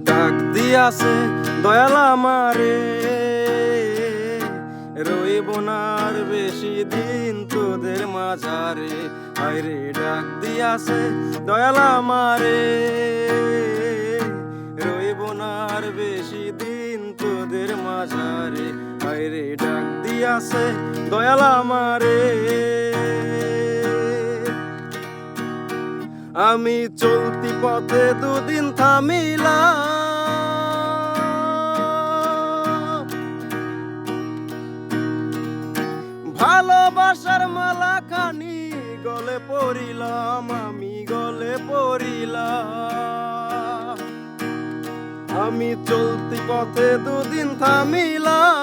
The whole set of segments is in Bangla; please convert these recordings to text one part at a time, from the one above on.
ডাক দিয়াছে দয়াল আমারে, রইব না আর বেশি দিন তোদের মাঝারে। হায়রে ডাক দিয়াছে দয়াল আমারে, রইব না আর বেশি দিন তোদের মাঝারে। হায়রে ডাক দিয়াছে দয়াল আমারে। আমি চলতি পথে দুদিন থামিলাম, ভালোবাসার মালা খানি গলে পড়িলাম, আমি গলে পড়িলাম। আমি চলতি পথে দুদিন থামিলাম,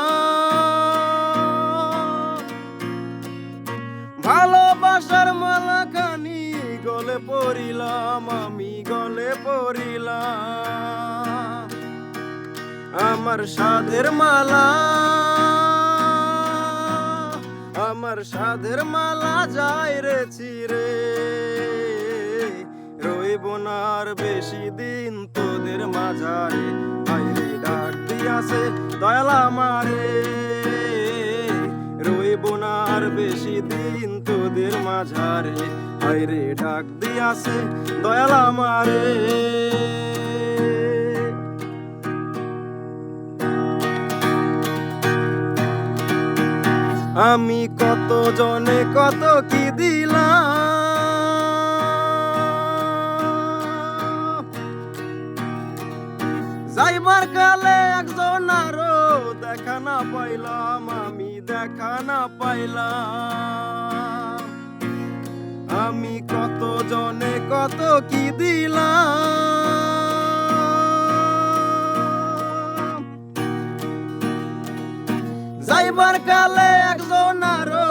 ভালোবাসার মালা খানি গলে পড়িলাম, আমি গলে পড়িলাম। আমার সাধের মালা, আমার সাধের মালা যায় রে ছিঁড়ে, রইব না আর বেশি দিন তোদের মাঝারে। হায়রে ডাক দিয়াছে দয়াল আমারে, রইব না আর বেশি দিন তোদের মাঝারে। হায়রে ডাক দিয়াছে দয়াল আমারে। আমি কত জনে কত কি দিলাম, যাইবার কালে একজন আরো দেখা না পাইলাম, আমি দেখা না পাইলাম। আমি কত জনে কত কি দিলাম, যাইবার কালে একজন আরো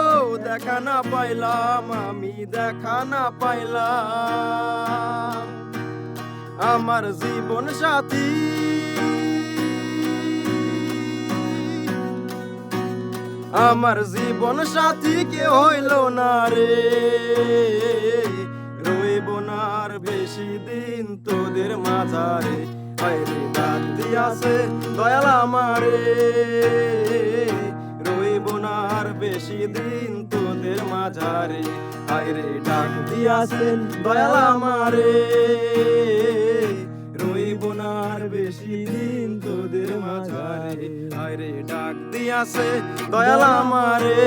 দেখা না পাইলাম, আমি দেখা না পাইলাম। আমার জীবন সাথী, আমার জীবন সাথী কে হইল না রে, রইব না আর বেশি দিন তোদের মাঝারে। হায়রে ডাক দিয়াছে দয়াল আমারে, রইব না আর বেশি দিন তোদের মাঝারে। হায়রে ডাক দিয়াছে দয়াল আমারে, রইব না আর বেশি দিন তোদের মাঝারে। হায়রে ডাক দিয়াছে দয়াল আমারে।